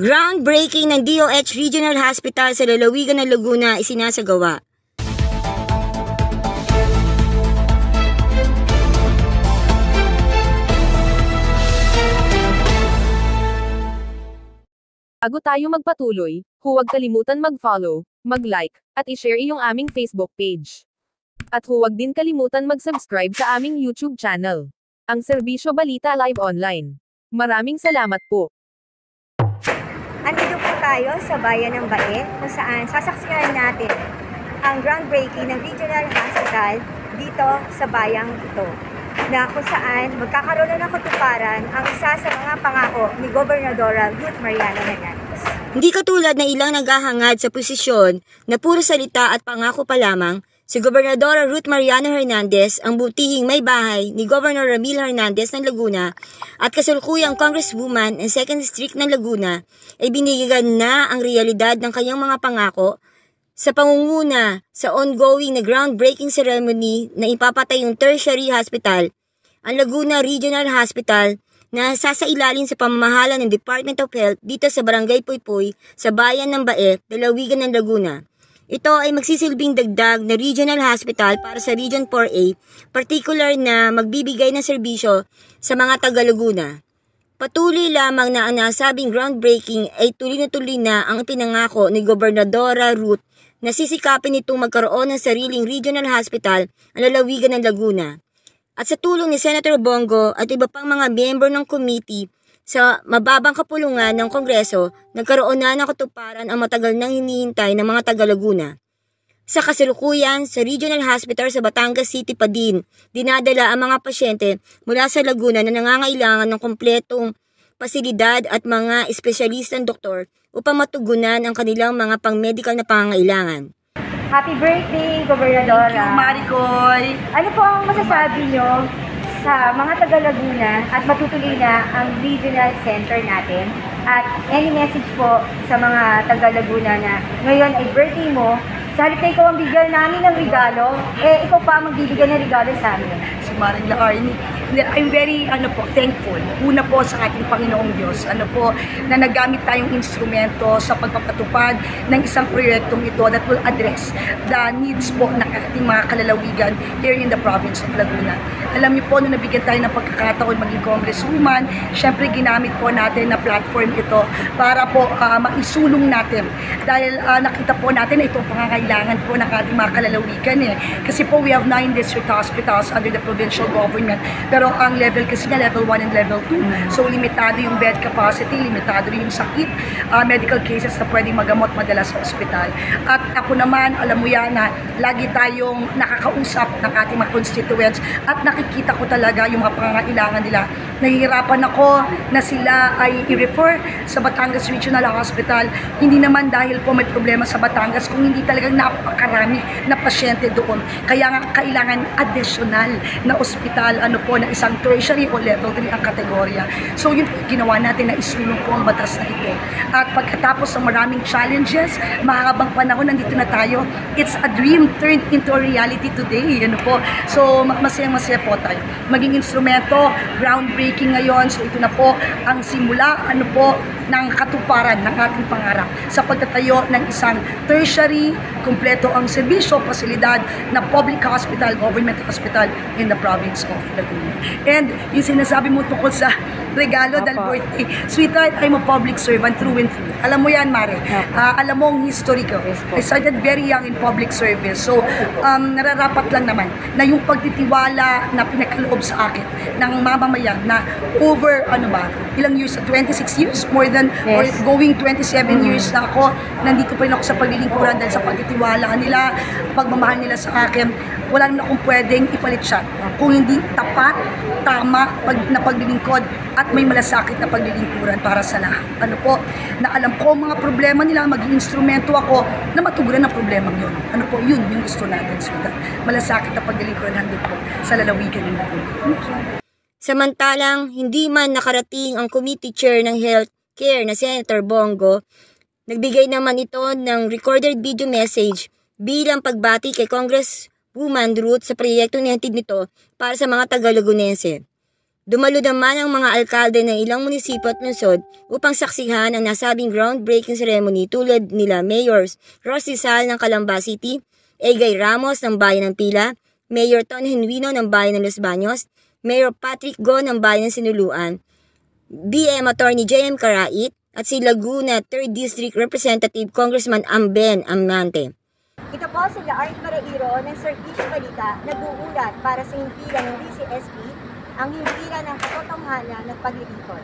Groundbreaking ng DOH Regional Hospital sa lalawigan ng Laguna isinasagawa. Bago tayo magpatuloy, huwag kalimutan mag-follow, mag-like, at i-share iyong aming Facebook page. At huwag din kalimutan mag-subscribe sa aming YouTube channel, ang Serbisyo Balita Live Online. Maraming salamat po. Andito po tayo sa bayan ng Bae, kung saan sasaksihan natin ang groundbreaking ng Regional Hospital dito sa bayang ito, na kung saan magkakaroon na ng katuparan ang isa sa mga pangako ni Gobernadora Ruth Mariano Hernandez. Hindi katulad na ilang naghahangad sa posisyon na puro salita at pangako pa lamang, si Gobernadora Ruth Mariano Hernandez ang butihing may bahay ni Governor Ramil Hernandez ng Laguna at kasalukuyang Congresswoman ng 2nd District ng Laguna ay binigyan na ang realidad ng kanyang mga pangako sa pangunguna sa ongoing na groundbreaking ceremony na ipapatayong tertiary hospital, ang Laguna Regional Hospital, na sasailalim sa pamamahala ng Department of Health dito sa Barangay Puypuy sa bayan ng Bae, lalawigan ng Laguna. Ito ay magsisilbing dagdag na regional hospital para sa Region 4A, particular na magbibigay ng serbisyo sa mga taga-Laguna. Patuloy lamang na ang nasabing groundbreaking ay tuloy na ang ipinangako ni Gobernadora Ruth na sisikapin itong magkaroon ng sariling regional hospital ang lalawigan ng Laguna. At sa tulong ni Senator Bongo at iba pang mga miyembro ng committee sa mababang kapulungan ng Kongreso, nagkaroon na ng katuparan ang matagal nang hinihintay ng mga taga-Laguna. Sa kasalukuyan, sa Regional Hospital sa Batangas City pa din, dinadala ang mga pasyente mula sa Laguna na nangangailangan ng kompletong pasilidad at mga espesyalistang doktor upang matugunan ang kanilang mga pang-medical na pangangailangan. Happy birthday, Gobernadora! Thank you, Maricoy! Ano po ang masasabi nyo sa mga taga-Laguna at matutuloy na ang regional center natin? At any message po sa mga taga-Laguna na ngayon ay birthday mo, sa halip na ikaw ang bigyan namin ng regalo, ikaw pa ang magbibigyan ng regalo sa amin. Si Maring Laarni, I'm very thankful. Una po sa ating Panginoong Diyos, na nagamit tayong instrumento sa pagpapatupad ng isang proyektong ito that will address the needs po ng ating mga kalalawigan here in the province of Laguna. Alam niyo po, nung nabigyan tayo ng pagkakataon maging congresswoman, syempre ginamit po natin na platform ito para po maisulong natin. Dahil nakita po natin na itong pangangailangan po ng ating mga kalalawigan Kasi po we have 9 district hospitals under the provincial government. Pero ang level kasi na level 1 and level 2. So limitado yung bed capacity, limitado rin yung sakit, medical cases na pwedeng magamot madalas sa ospital. At ako naman, alam mo yan na lagi tayong nakakausap ng ating mga constituents at nakikita ko talaga yung mga pangangailangan nila. Nahihirapan ako na sila ay i-refer sa Batangas Regional Hospital. Hindi naman dahil po may problema sa Batangas, kung hindi talagang napakarami na pasyente doon. Kaya nga kailangan additional na ospital, na isang tertiary o level 3 ang kategorya. So yun po ginawa natin na isulong po ang batas na ito. At pagkatapos ng maraming challenges, mahabang panahon, nandito na tayo. It's a dream turned into a reality today. So masaya-masaya po tayo. Maging instrumento, groundbreaking ngayon. So ito na po ang simula, ng katuparan ng ating pangarap sa pagtatayo ng isang tertiary, kumpleto ang serbisyo, pasilidad na public hospital, government hospital in the province of Laguna. And yung sinasabi mo tungkol sa regalo dahil birthday, sweetheart, I'm a public servant through and through. Alam mo yan, Mare. Alam mo ang history ko. I started very young in public service. So, nararapat lang naman na yung pagtitiwala na pinakaloob sa akin ng mamamayan na over, ilang years, 26 years, more than, or going 27 years na ako, nandito pa rin ako sa paglilingkuran dahil sa pagtitiwala nila, pagmamahal nila sa akin, wala naman akong pwedeng ipalit siya. Kung hindi tapat, tama na paglilingkod at may malasakit na paglilingkuran para sa lahat. Na alam ko mga problema nila, maging instrumento ako na matugunan ang problemang yun. Yun yung gusto natin. Malasakit na paglilingkuran handog po sa lalawigan ng Laguna. Samantalang, hindi man nakarating ang committee chair ng healthcare na Senator Bongo, nagbigay naman ito ng recorded video message bilang pagbati kay Congresswoman Ruth sa proyektong nihatid nito para sa mga taga-Lagunense. Dumalo naman ang mga alkalde ng ilang munisipyo at lungsod upang saksihan ang nasabing groundbreaking ceremony tulad nila Mayor Rosie Sal ng Calamba City, Egay Ramos ng Bayan ng Pila, Mayor Ton Genuino ng Bayan ng Los Baños, Mayor Patrick Go ng Bayan ng Sinuluan, BM Attorney JM Karait, at si Laguna 3rd District Representative Congressman Amben Amnante. Ito po si Art Marairo ng Serbisyo Balita, nag-uulat para sa himpilan ng DCSP, ang himpilan ng katotohanan ng paglilingkod.